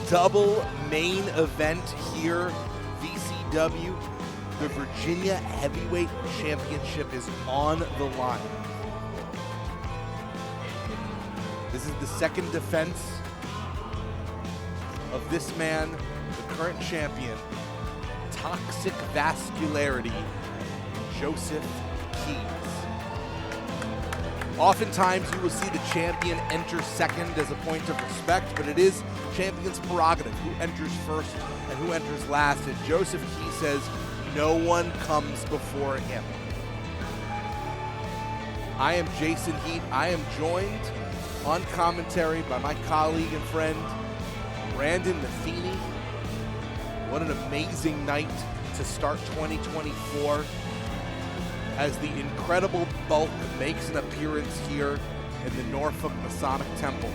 double main event here, VCW. The Virginia Heavyweight Championship is on the line. This is the second defense of this man, the current champion, Toxic Vascularity, Joseph Keys. Oftentimes you will see the champion enter second as a point of respect, but it is champion's prerogative who enters first and who enters last, and Joseph Keys says no one comes before him. I am Jason Heat. I am joined on commentary by my colleague and friend, Brandon Metheny. What an amazing night to start 2024 as the incredible Bulk makes an appearance here in the Norfolk Masonic Temple.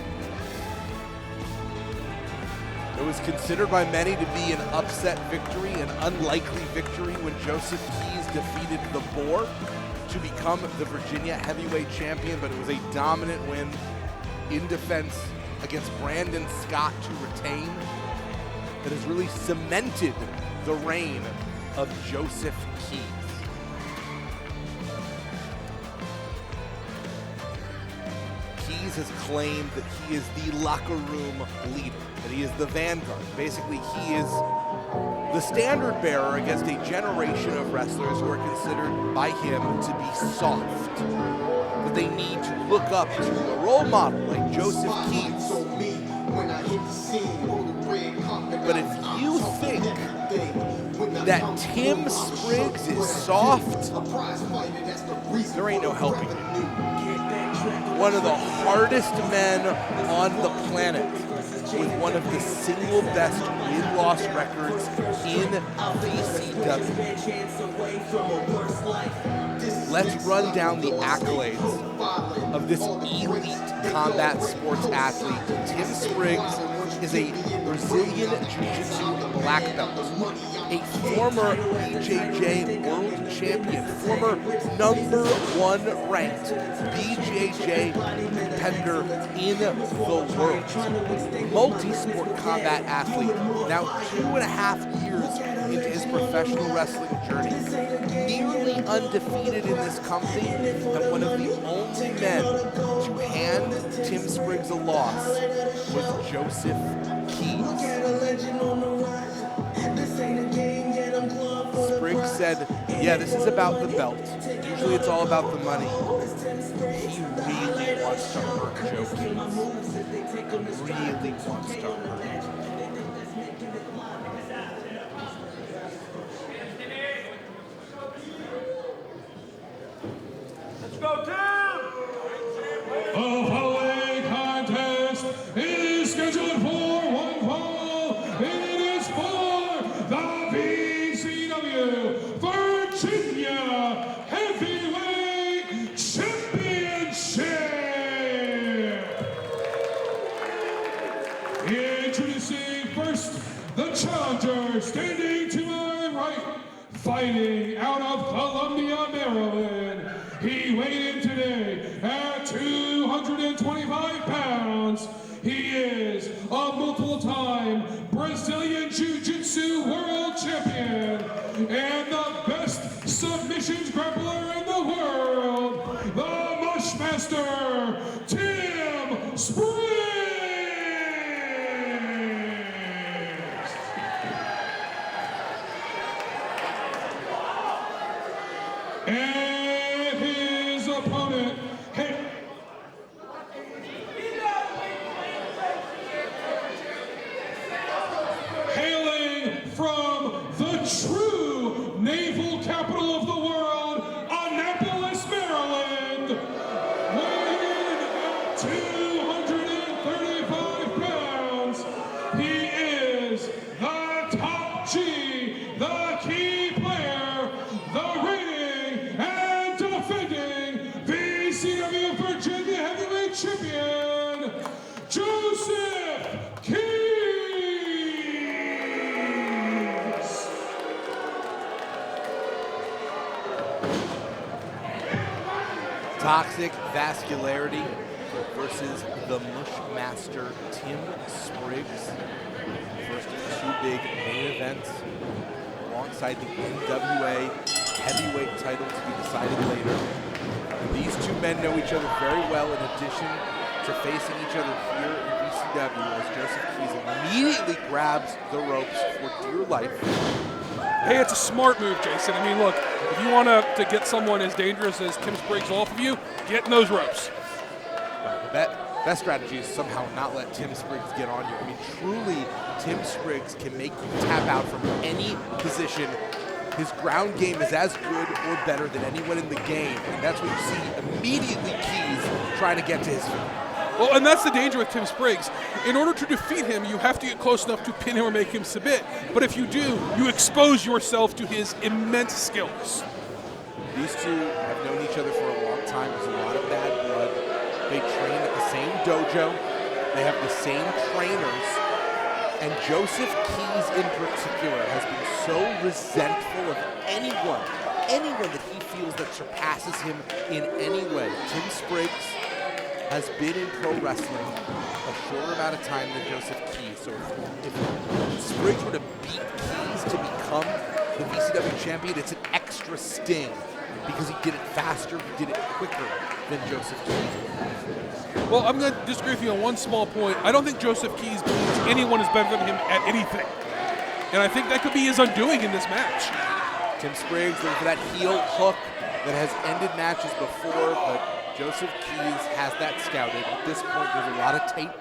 It was considered by many to be an upset victory, an unlikely victory when Joseph Keys defeated the Boar to become the Virginia Heavyweight Champion, but it was a dominant win in defense against Brandon Scott to retain that has really cemented the reign of Joseph Keys. Keys has claimed that he is the locker room leader, that he is the vanguard. Basically, he is the standard bearer against a generation of wrestlers who are considered by him to be soft. That they need to look up to a role model like Joseph Keys. But if you think that Tim Spriggs is soft, there ain't no helping you. One of the hardest men on the planet with one of the single best win-loss records in VCW. Let's run down the accolades of this elite combat sports athlete. Tim Spriggs is a Brazilian Jiu-Jitsu black belt, a former BJJ world champion, former #1 ranked BJJ competitor in the world, multi-sport combat athlete, now 2.5 years into his professional wrestling journey, nearly undefeated in this company, and one of the only men to hand Tim Spriggs a loss was Joseph Keys. Spriggs said, yeah, this is about the belt. Usually it's all about the money. He really wants to hurt Joe Keys. Really wants to hurt him. Let's go, Tim! The following contest is scheduled for one fall, and it is for the VCW Virginia Heavyweight Championship. Introducing first, the challenger, standing to my right, fighting out of Columbia, Maryland. He weighed in today at 225 pounds. He is a multiple-time Brazilian Jiu-Jitsu world champion and the best submissions grappler in the world, the Mush Master, Tim Spriggs. And his opponent, hailing from the true naval capital of the world, Annapolis, Maryland, weighing in at 235 pounds, he is the top G, the key player, the reigning and defending VCW Virginia Heavyweight Champion, Joseph Keys. Toxic Vascularity versus the Mush Master, Tim Spriggs. First of two big main events alongside the NWA heavyweight title to be decided later. And these two men know each other very well in addition to facing each other here in VCW as Joseph Keys immediately grabs the ropes for dear life. Hey, it's a smart move, Jason. I mean, look, if you want to get someone as dangerous as Tim Spriggs off of you, get in those ropes. The best strategy is somehow not let Tim Spriggs get on you. I mean, truly, Tim Spriggs can make you tap out from any position. His ground game is as good or better than anyone in the game, and that's what you see immediately Keys trying to get to his feet. Well, and that's the danger with Tim Spriggs. In order to defeat him, you have to get close enough to pin him or make him submit. But if you do, you expose yourself to his immense skills. These two have known each other for a long time. There's a lot of bad blood. They train at the same dojo. They have the same trainers. And Joseph Keys in particular has been so resentful of anyone that he feels that surpasses him in any way. Tim Spriggs has been in pro wrestling a shorter amount of time than Joseph Keys. So if Spriggs were to beat Keys to become the VCW champion, it's an extra sting because he did it faster, he did it quicker than Joseph Keys. Well, I'm going to disagree with you on one small point. I don't think Joseph Keys believes anyone is better than him at anything. And I think that could be his undoing in this match. Tim Spriggs looking for that heel hook that has ended matches before, but Joseph Keys has that scouted. At this point, there's a lot of tape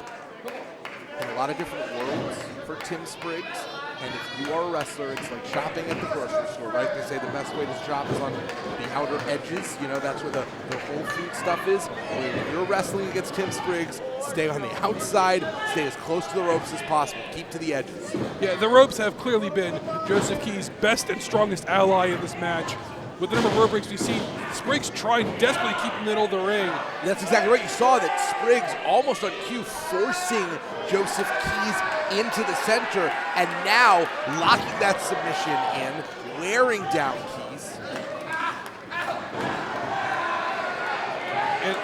and a lot of different worlds for Tim Spriggs. And if you are a wrestler, it's like shopping at the grocery store, right? They say the best way to shop is on the outer edges. You know, that's where the whole food stuff is. When you're wrestling against Tim Spriggs, stay on the outside, stay as close to the ropes as possible. Keep to the edges. Yeah, the ropes have clearly been Joseph Keys' best and strongest ally in this match. With the number of rope breaks we see, Spriggs trying desperately to keep in the middle of the ring. That's exactly right. You saw that Spriggs almost on cue forcing Joseph Keys into the center and now locking that submission in, wearing down Keys.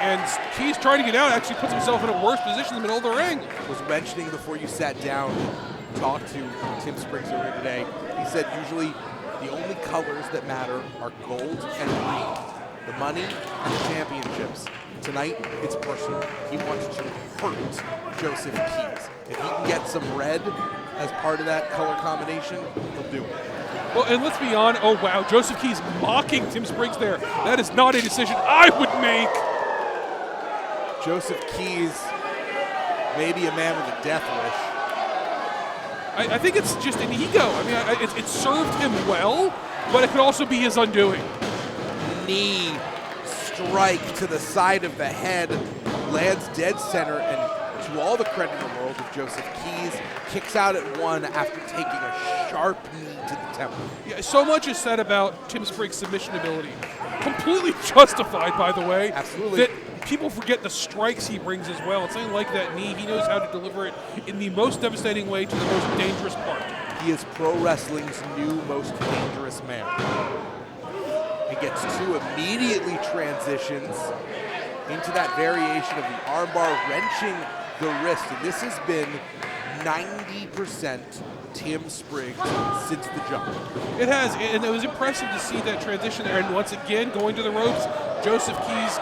And Keys trying to get out actually puts himself in a worse position in the middle of the ring. I was mentioning before you sat down and talked to Tim Spriggs earlier today, he said usually the only colors that matter are gold and green, the money and the championships. Tonight, it's personal. He wants to hurt Joseph Keys. If he can get some red as part of that color combination, he'll do it. Well, and let's be honest, oh wow, Joseph Keys mocking Tim Spriggs there. That is not a decision I would make. Joseph Keys may be a man with a death wish. I think it's just an ego. I mean, it served him well, but it could also be his undoing. Knee strike to the side of the head, lands dead center, and to all the credit in the world of Joseph Keys, kicks out at one after taking a sharp knee to the temple. Yeah, so much is said about Tim Spriggs' submission ability. Completely justified, by the way. Absolutely. That people forget the strikes he brings as well. It's something like that knee. He knows how to deliver it in the most devastating way to the most dangerous part. He is pro wrestling's new most dangerous man. He gets two, immediately transitions into that variation of the armbar, wrenching the wrist. And this has been 90% Tim Spriggs since the jump. It has, and it was impressive to see that transition there. And once again, going to the ropes, Joseph Keys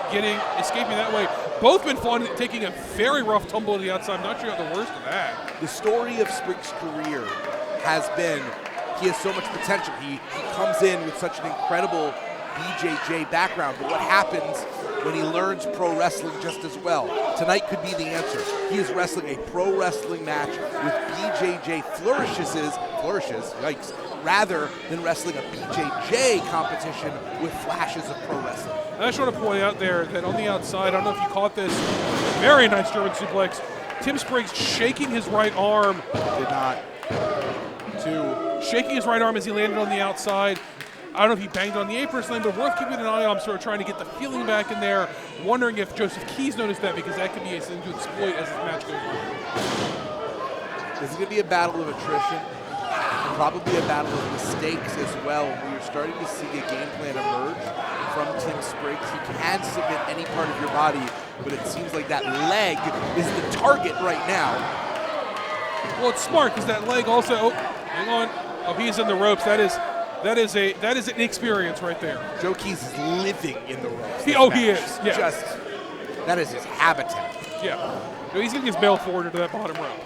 escaping that way. Both been fun, taking a very rough tumble to the outside. I'm not sure how the worst of that. The story of Spriggs' career has been he has so much potential. He comes in with such an incredible BJJ background, but what happens when he learns pro wrestling just as well? Tonight could be the answer. He is wrestling a pro wrestling match with BJJ flourishes, yikes, rather than wrestling a BJJ competition with flashes of pro wrestling. I just want to point out there that on the outside, I don't know if you caught this, very nice German suplex. Tim Spriggs shaking his right arm. Did not. Shaking his right arm as he landed on the outside. I don't know if he banged on the apron or something, but worth keeping an eye on. I'm sort of trying to get the feeling back in there, wondering if Joseph Keys noticed that, because that could be something to exploit as this match goes on. This is going to be a battle of attrition, and probably a battle of mistakes as well. We are starting to see a game plan emerge from Tim Spriggs. He can submit any part of your body, but it seems like that leg is the target right now. Well, it's smart because that leg also. Oh, hang on. Oh, he's in the ropes. That is an experience right there. Joe Keys is living in the ropes. He is. Yeah. That is his habitat. Yeah. No, he's getting his mail forwarded to that bottom rope.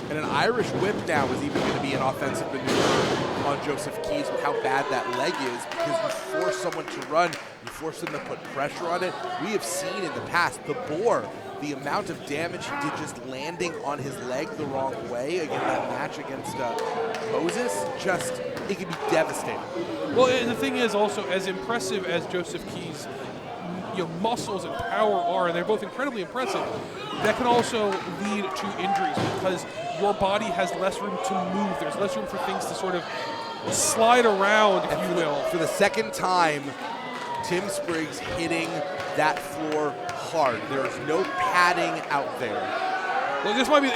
And an Irish whip now is even going to be an offensive maneuver on Joseph Keys with how bad that leg is, because you force someone to run, you force them to put pressure on it. We have seen in the past the Boar, the amount of damage he did just landing on his leg the wrong way again that match against Moses, it can be devastating. Well, and the thing is also, as impressive as Joseph Keys' muscles and power are, and they're both incredibly impressive, that can also lead to injuries because your body has less room to move. There's less room for things to sort of slide around, if you will. For the second time, Tim Spriggs hitting that floor hard. There is no padding out there. Well, this might be,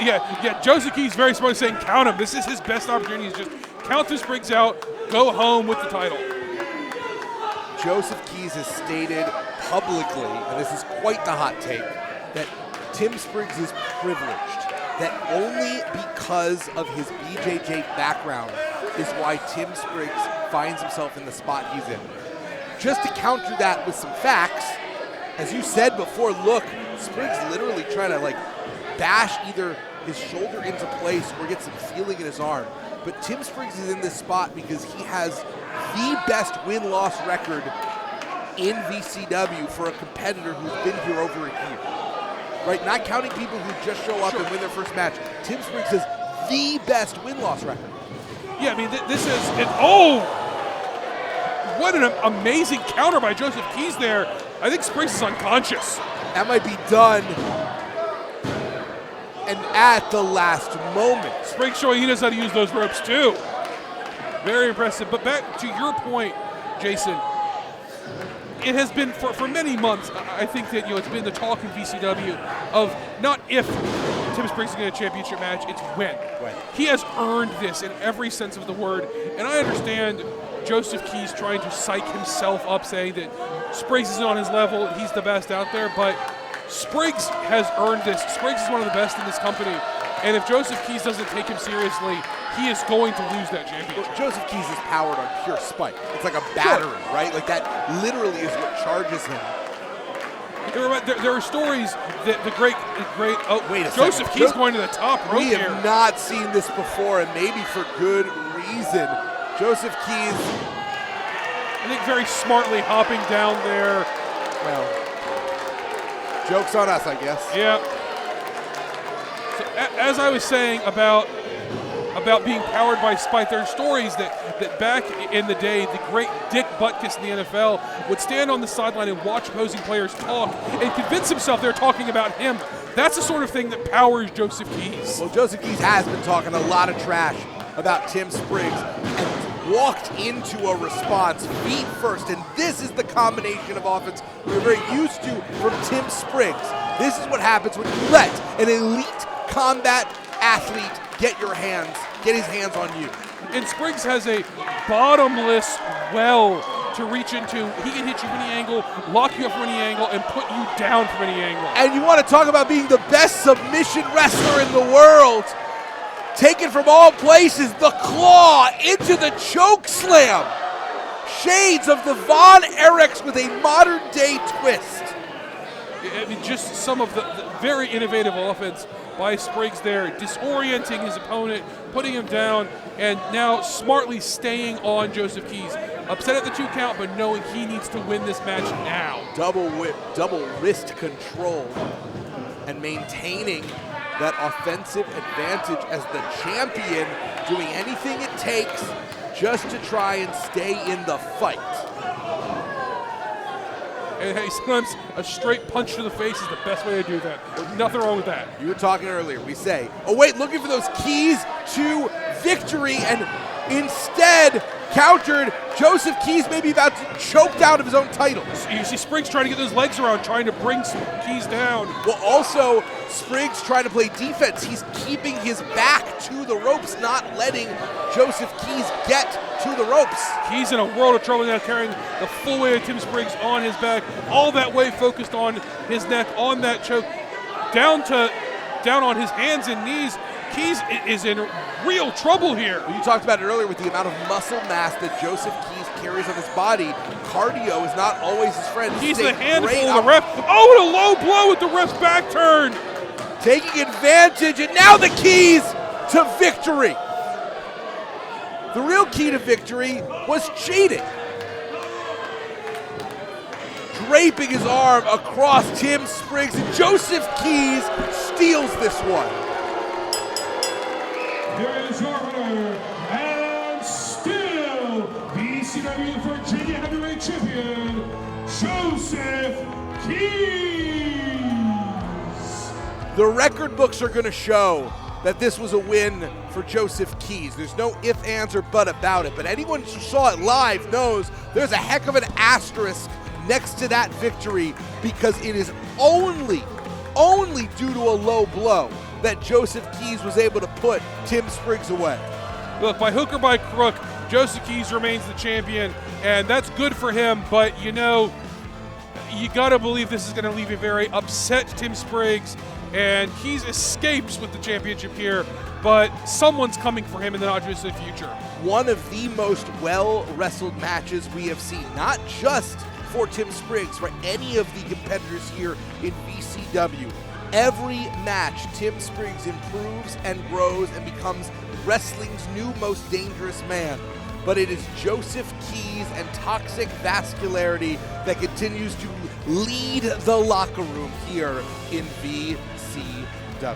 Joseph Keys very smart saying count him. This is his best opportunity, is just count the Spriggs out, go home with the title. Joseph Keys has stated publicly, and this is quite the hot take, that Tim Spriggs is privileged, that only because of his BJJ background is why Tim Spriggs finds himself in the spot he's in. Just to counter that with some facts, as you said before, look, Spriggs literally trying to bash either his shoulder into place or get some feeling in his arm. But Tim Spriggs is in this spot because he has the best win-loss record in VCW for a competitor who's been here over a year. Right? Not counting people who just show up and win their first match. Tim Spriggs has the best win-loss record. Yeah, I mean, this is what an amazing counter by Joseph Keys there. I think Spriggs is unconscious. That might be done. And at the last moment. Spriggs showing he knows how to use those ropes too. Very impressive. But back to your point, Jason, it has been for many months, I think that it's been the talk in VCW of not if Tim Spriggs is going to get a championship match, it's when. He has earned this in every sense of the word. And I understand Joseph Keys trying to psych himself up, saying that Spriggs isn't on his level, he's the best out there, but Spriggs has earned this. Spriggs is one of the best in this company, and if Joseph Keys doesn't take him seriously, he is going to lose that championship. Well, Joseph Keys is powered on pure spite. It's like a battery, right? Like that literally is what charges him. There are stories that the great wait a Joseph second. Keys going to the top rope here. We have not seen this before, and maybe for good reason. Joseph Keys, I think, very smartly hopping down there. Well, joke's on us, I guess. Yeah. So, as I was saying about being powered by spite, there are stories that back in the day, the great Dick Butkus in the NFL would stand on the sideline and watch opposing players talk and convince himself they're talking about him. That's the sort of thing that powers Joseph Keys. Well, Joseph Keys has been talking a lot of trash about Tim Spriggs and walked into a response feet first, and this is the combination of offense we're very used to from Tim Spriggs. This is what happens when you let an elite combat athlete get his hands on you. And Spriggs has a bottomless well to reach into. He can hit you from any angle, lock you up from any angle, and put you down from any angle. And you want to talk about being the best submission wrestler in the world. Taken from all places, the claw into the choke slam. Shades of the Von Erichs with a modern day twist. I mean, just some of the very innovative offense by Spriggs there, disorienting his opponent, putting him down, and now smartly staying on Joseph Keys. Upset at the 2 count, but knowing he needs to win this match now. Double whip, double wrist control, and maintaining that offensive advantage as the champion, doing anything it takes just to try and stay in the fight. And hey, sometimes a straight punch to the face is the best way to do that. There's nothing wrong with that. You were talking earlier, we say, oh wait, looking for those keys to victory, and Instead, countered, Joseph Keys may be about to choke out of his own title. You see Spriggs trying to get those legs around, trying to bring Keys down. Well, also, Spriggs trying to play defense. He's keeping his back to the ropes, not letting Joseph Keys get to the ropes. Keys in a world of trouble now, carrying the full weight of Tim Spriggs on his back, all that weight focused on his neck, on that choke, down on his hands and knees. Keys is in real trouble here. You talked about it earlier with the amount of muscle mass that Joseph Keys carries on his body. Cardio is not always his friend. He's the handful of the ref. Oh, and a low blow with the ref's back turn. Taking advantage, and now the keys to victory. The real key to victory was cheating. Draping his arm across Tim Spriggs, and Joseph Keys steals this one. Here is your winner, and still BCW Virginia Heavyweight Champion, Joseph Keys. The record books are going to show that this was a win for Joseph Keys. There's no ifs, ands, or but about it, but anyone who saw it live knows there's a heck of an asterisk next to that victory because it is only due to a low blow that Joseph Keys was able to put Tim Spriggs away. Look, by hook or by crook, Joseph Keys remains the champion, and that's good for him, but you know, you gotta believe this is gonna leave a very upset Tim Spriggs, and Keys escapes with the championship here, but someone's coming for him in the not distant future. One of the most well-wrestled matches we have seen, not just for Tim Spriggs, for any of the competitors here in VCW. Every match, Tim Spriggs improves and grows and becomes wrestling's new most dangerous man. But it is Joseph Keys and toxic vascularity that continues to lead the locker room here in VCW.